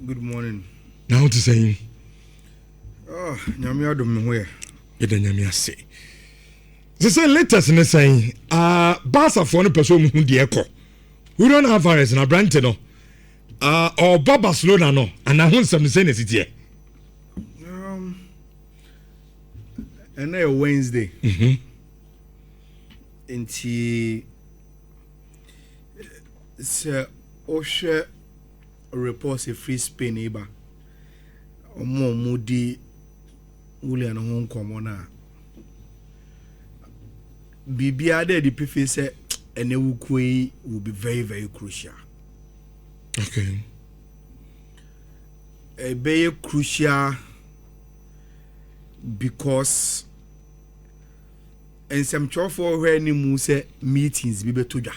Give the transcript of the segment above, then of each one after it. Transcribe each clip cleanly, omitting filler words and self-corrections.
Good morning. Now to say, Nyame adom me hoye. Yeda nyame ase. Say latest ne say, Barca for no person who de ekọ. We don't have ÁLVAREZ na Brante no. Or Barcelona no, and I want some say ne sitie. And na Wednesday. Inti se ohwe report se free Spain eba. Omo di JULIÁN ho nkomo na bibia dey the prefer say enewukui will be very, very crucial. Okay. Very crucial because in some trouble for any muse meetings be betuja.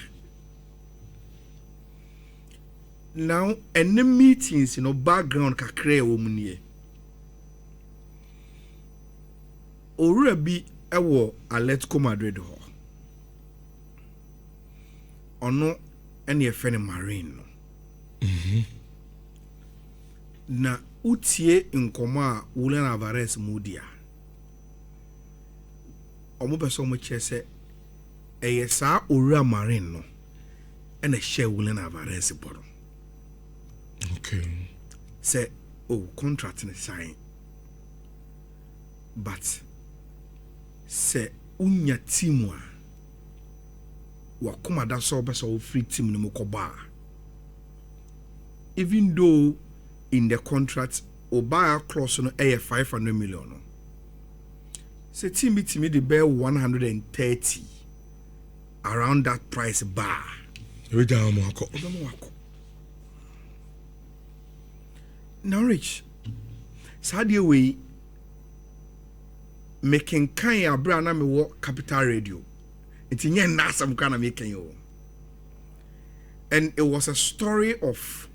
Now any meetings background kakre womunie. Owura bi ewo Atletico Madrid ho. Ono ene efene Marine no. Na utie nkoma a JULIÁN ÁLVAREZ mudia. Omo beso mo chese eye sa owura Marine no ene share JULIÁN ÁLVAREZ bodo. Okay. Say contract ne sign. But say unya team wa kuma da so be so free team no mokoba. Even though in the contract buy clause no 500 million no. Say team be the bear 130 around that price bar. We down mo akọ. Now rich. Sadie way making kind of brand na me work Capital Radio. It's in nasam kind of making you. And it was a story of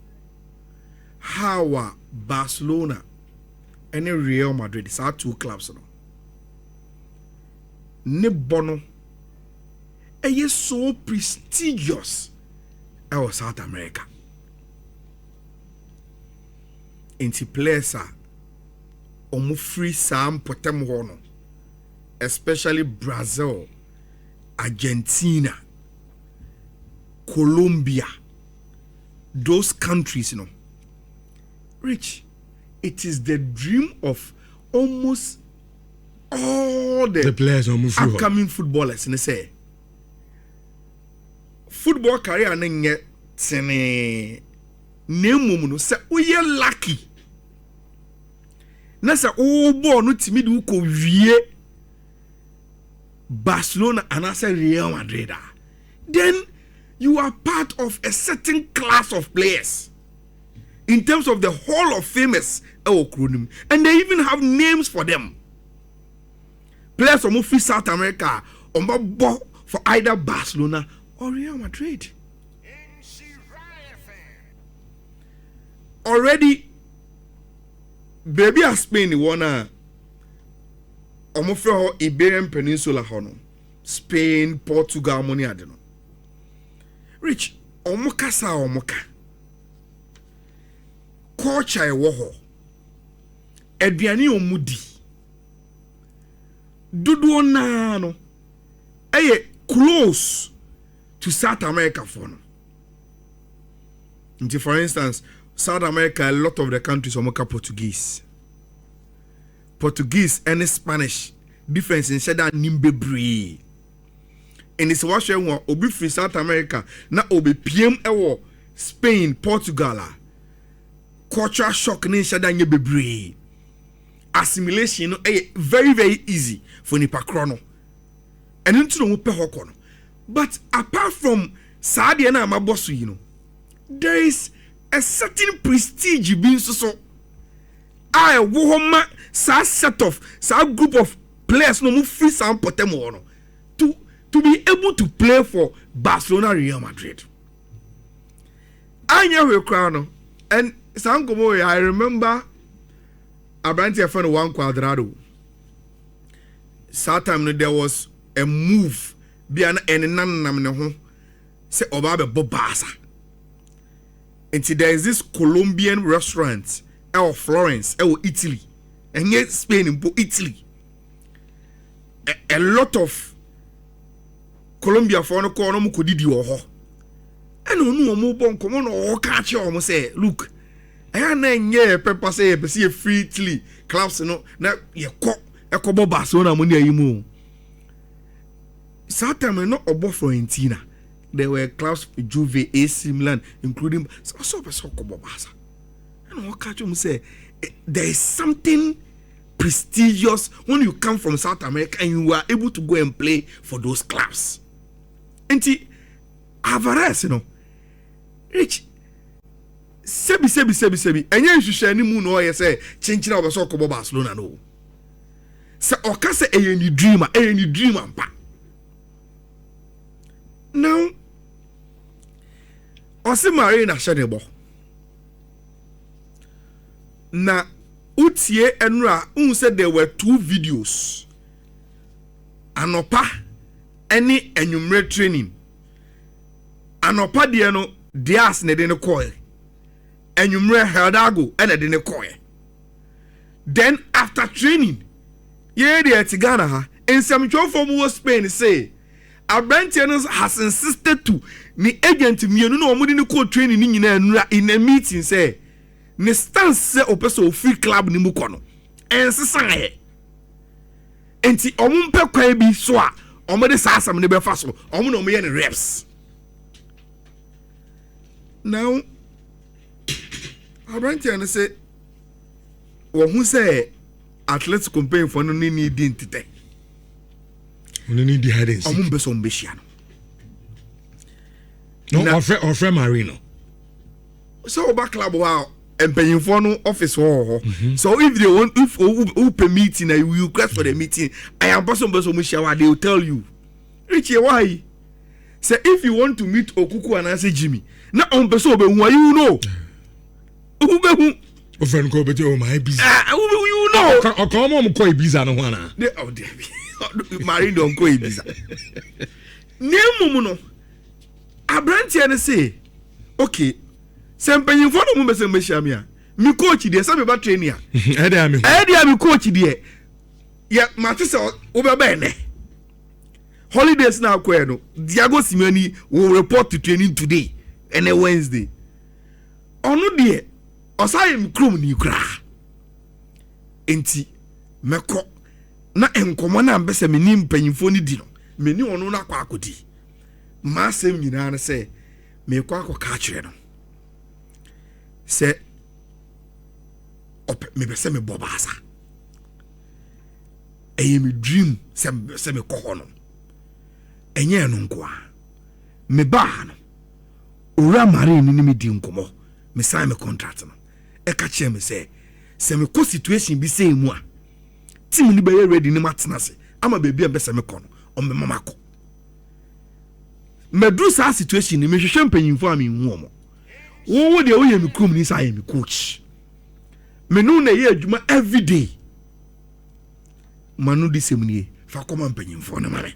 how Barcelona and Real Madrid, these are two clubs. Ne bono is so prestigious in South America. Inti players are free sam potem hono, especially Brazil, Argentina, Colombia, those countries, Rich, it is the dream of almost all the players upcoming footballers. And they say, football career nenye tene nemu no say we lucky. Na say ball no timi de uko wie Barcelona and I say Real Madrid. Then you are part of a certain class of players. In terms of the Hall of Famers, and they even have names for them. Players from South America, for either Barcelona or Real Madrid. Already, baby has Spain won Iberian Peninsula Spain, Portugal, money adeno. Rich, omoka sa omoka. Culture ewo ho. Aduane omudi. Dodo na no. Close to South America for no. For instance, South America, a lot of the countries omoka Portuguese. Portuguese and Spanish difference in sheda nimbe bre. And it's what you want obi free South America na obi PM ewo Spain, Portugal. Cultural shock ni shada nye bebre. Assimilation very, very easy for nipa krono. And into no pe hokono. But apart from Saudi na amabosu, there is a certain prestige being so. I wohoma sa set of sa group of players no move free some potemo to be able to play for Barcelona, Real Madrid. I know crown and I remember Abranti found one Cuadrado. Sometimes there was a move be an say Obabe Bobasa. Until there is this Colombian restaurant Florence Italy and yet Spain in Italy. A lot of Colombia for no corner mu kodi di ho. And no mo bon come on o catch you say look. I na nye pepper say be see free Italy clubs no na ye ko Barcelona mo ni ayimu. Saturday no obo Florentina. There were clubs Juve, AC Milan, including so Barca. And what catch you say there is something prestigious when you come from South America and you are able to go and play for those clubs. And Alvarez, you know, rich. Sebi. And you should share any moon or you say changing over so come Barcelona no. So oka say any dreamer, pa. Now, Ose Marina Shadebo. Na Utie Enra said there were 2 videos. Anopa any enumerate training. Anopa diano dias ne de ne koye. Enumerate Heldago and de ne koye. Then after training, ye de Tigana ha in some show from Spain say Abrantianos has insisted to ni agent mienu no omudi ni ko training ni nyina enura in a meeting say ni stance say opeso free club ni mu kono ensesan he enti omumpe kwa bi so a omode saasam ne befa so omo no ye ne reps now Abrantianos say wo hu say athletic campaign for no ni identity Only the headings. No, or friend Marino. So back club wow and paying for no office for. So if they want if open meeting and you request for the meeting, I am person they will tell you. Richie, why? Say if you want to meet Okuku and I say Jimmy, now on person why you know. O friend ko beti o my busy. You know. O come on ko busy no wana. Oh dear. Marine don't go ibiza. Nemu no. Abrantia ne say, okay. Sempanyin fo no mo bese mehia me a. Me coach dey say me ba train a. E dey me coach dey. Ya mate say wo be ba ne. Holidays na akwa no. Diago Simeone will report to training today and a Wednesday. Onu dey osai me krom ni kra. Enti meko na enkomo na mbese me nim panyimfo ni di no me ni ono na kwa akodi ma sem nyina na se me kwa akoka kire no se op me bese me bobasa eye me dream se me ko no enye no nko a me ba no ora mare ni me di nkomo me sign me contract no e ka kire me se me ko situation bi se mu a team ni be ready ni matnase ama baby am bese me kono o me mama ko medru sa situation ni me hwehwe mpanyimfo am hu omo wo de o ye me krom ni sa ye me coach me no na ye adwuma every day manu di semnie fa koma mpanyimfo na mame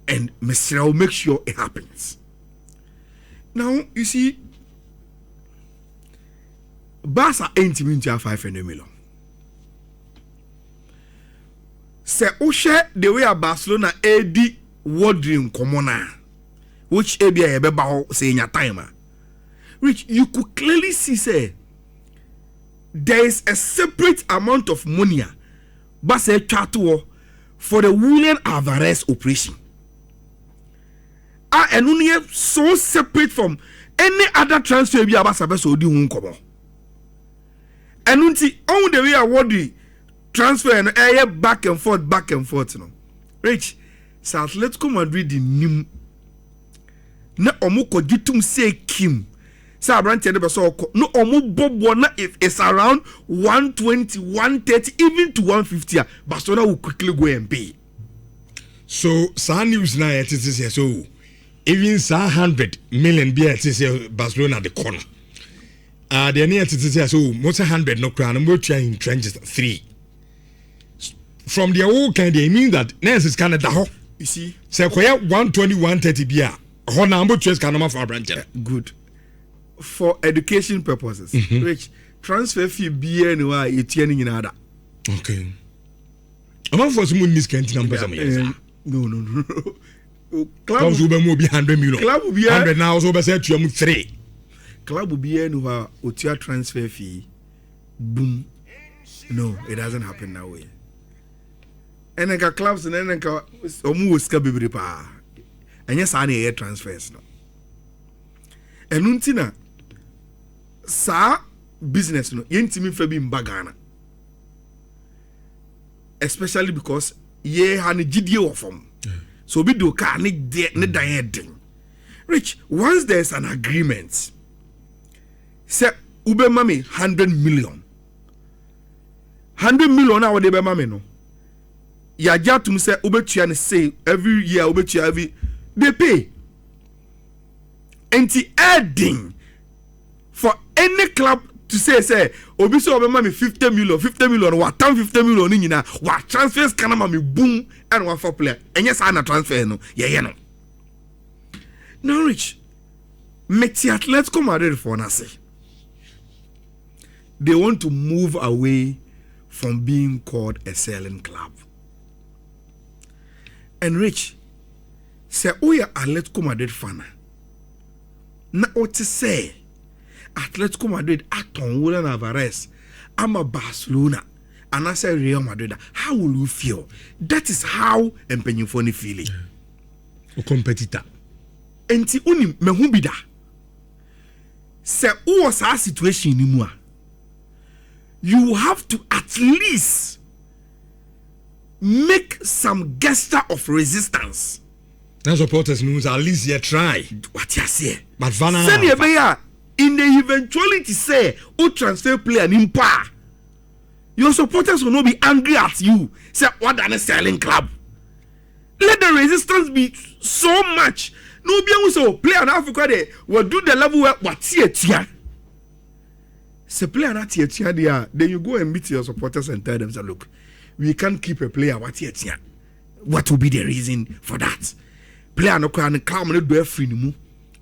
and Mr. will make sure it happens. Now you see Barca ain't even to 5 million. Se o share the way Barcelona AD wording commona, which ABA be say in your time. Which you could clearly see say there is a separate amount of money but say chatu for the Julián Alvarez operation. And only so separate from any other transfer be about so di hun komo. And unti on the way award transfer and air back and forth no. Rich South Atletico Madrid nim na omo kogitum say Kim. Sa Abrantia de so no omo bobo na if it's around 120, 130 even to 150 Barcelona will quickly go and pay. So some news now it is so even 100 million be at Barcelona the corner. The near it is so most 100 no crown more trying trenches 3. From the old kind they mean that Nance is Canada. You see, say 120, 130 beer. Ho number choice can for Abrantia. Good. for education purposes. Which transfer fee be anyway, it's any in other. Okay. I'm not for some in this country numbers. No. Clubs will be more 100 million. Club will be 100 now, so say to you 3. Club will be anywhere, Otia transfer fee. Boom. No, it doesn't happen that way. And then clubs and then almost scabby pa. And yes, I need transfers no. And untina sa business no yentimi fa bi mbagana. Especially because ye hani gidie wo fom. So be do ka ne dan den. Rich, once there's an agreement, say ube mami 100 million. 100 million na wode be mami no. Ya jatum say ube tua ne say every year ube tua every they pay. Enti adding for any club to say obi so obi mami 50 million what time 50 million ni nyina what transfers kana mami boom and one for player enye sa na transfer no ye no. Now Rich Meti Atletico Madrid for na say they want to move away from being called a selling club. And Rich say oya Atletico Madrid fan na what to say Atletico Madrid aton Julián Álvarez ama Barcelona and I say Real Madrid, how will you feel? That is how empenyifo ni feeling. O competitor. Enti unim mehu bida. Se uwo sa situation ni mu a, you have to at least make some gesture of resistance. Now supporters knows at least you try. What you say? But Vanna in the eventuality say o transfer player in pa, your supporters will not be angry at you. Say what than a selling club. Let the resistance be so much. No be able to play in Africa they will do the level where what tia. Say player not tia there, then you go and meet your supporters and tell them, say, look, we can't keep a player what tia. What will be the reason for that? Player no can come and do a free mu.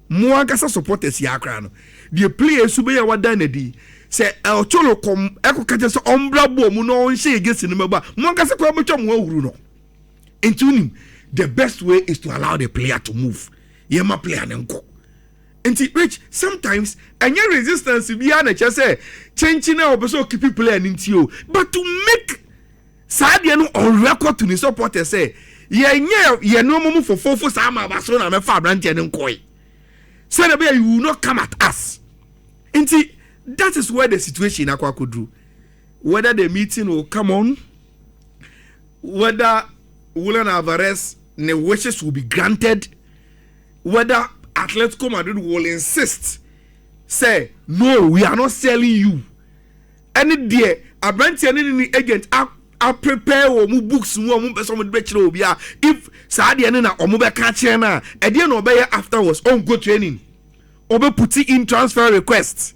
Mo agasa supporters ya kra no. The players su be ya wada na di. Say el cholo kom eko kaje so ombra bo mu no nhye against ni meba. Mo agasa kwa betwa mo ahuru no. Into him, the best way is to allow the player to move. Yema player nenko. Enti Rich, sometimes any resistance bi ya na che say chenchi na obeso keep player nti o. But to make Sadia no on record to the supporters say ye no mo for fofo sa ma Barcelona me fa brand ne nkoi. Say the you will not come at us. Inti, that is where the situation akwa could do. Whether the meeting will come on, whether Julián Álvarez ne wishes will be granted, whether Atletico Madrid will insist, say no, we are not selling you. Any day, a brand any agent I prepare or books more person bachelor if Sadia na omobe catch na e dey no be afterwards on go training obe put in transfer requests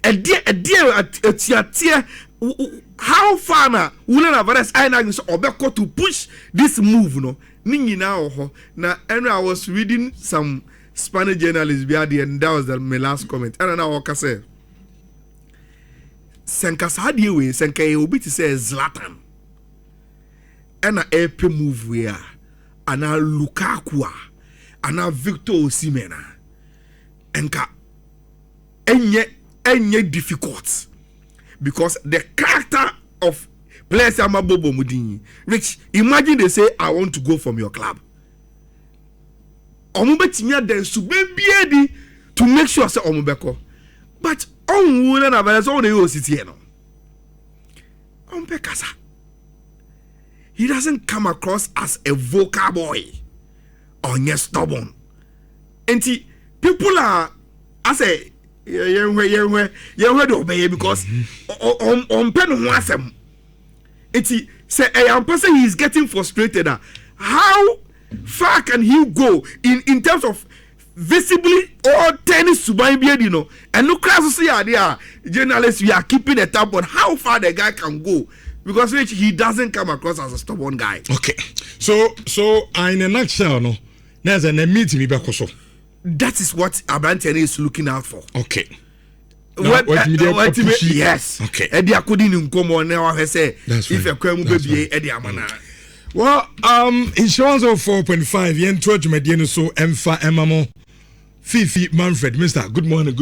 e dey atiatia how far na Julián Álvarez I na so obe go to push this move no ni nyina ho na and I was reading some Spanish journalists behind and that was my last comment and na waka say senka Sadia we senka e obi ti say Zlatan and a epic move where ana Lukaku ana Victor Osimhen enka enye difficult because the character of players amabobo mudini. Rich, imagine they say I want to go from your club. Omubetinya den subembiedi to make sure say omubeko. But on Julián Álvarez on the OCT no. Ompekasa. He doesn't come across as a vocal boy or yes stubborn. And people are, I say, yeah, obey because on pen wants him. And say a person he is getting frustrated. How far can he go in terms of visibly all tennis to buy you know? And look at see idea journalists we are keeping a tab on how far the guy can go. Because Rich, he doesn't come across as a stubborn guy. Okay. So in a nutshell, no, there's a meeting me back so. that is what Abrante is looking out for. Okay. Yes. Okay. Eddie Akudi Nkomo now I say That's if right. a crime baby Eddie Amana. Well, insurance of 4.5 yen to mediano so Emfa Emamo Fifi Manfred. Mr. Good morning.